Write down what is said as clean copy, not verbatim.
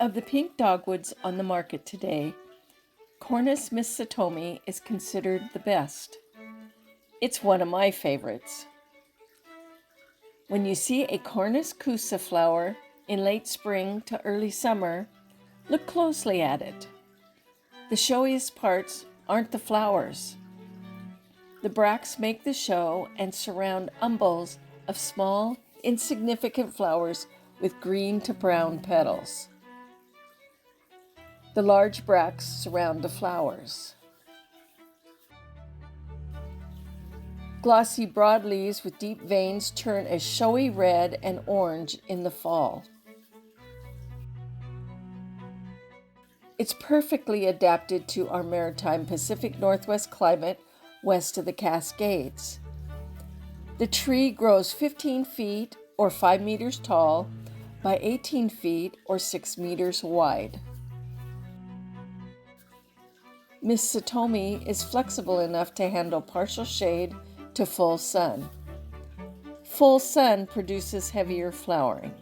Of the pink dogwoods on the market today, Cornus Miss Satomi is considered the best. It's one of my favorites. When you see a Cornus cusa flower in late spring to early summer, look closely at it. The showiest parts aren't the flowers. The bracts make the show and surround umbels of small, insignificant flowers with green to brown petals. The large bracts surround the flowers. Glossy broadleaves with deep veins turn a showy red and orange in the fall. It's perfectly adapted to our maritime Pacific Northwest climate west of the Cascades. The tree grows 15 feet or 5 meters tall by 18 feet or 6 meters wide. Miss Satomi is flexible enough to handle partial shade to full sun. Full sun produces heavier flowering.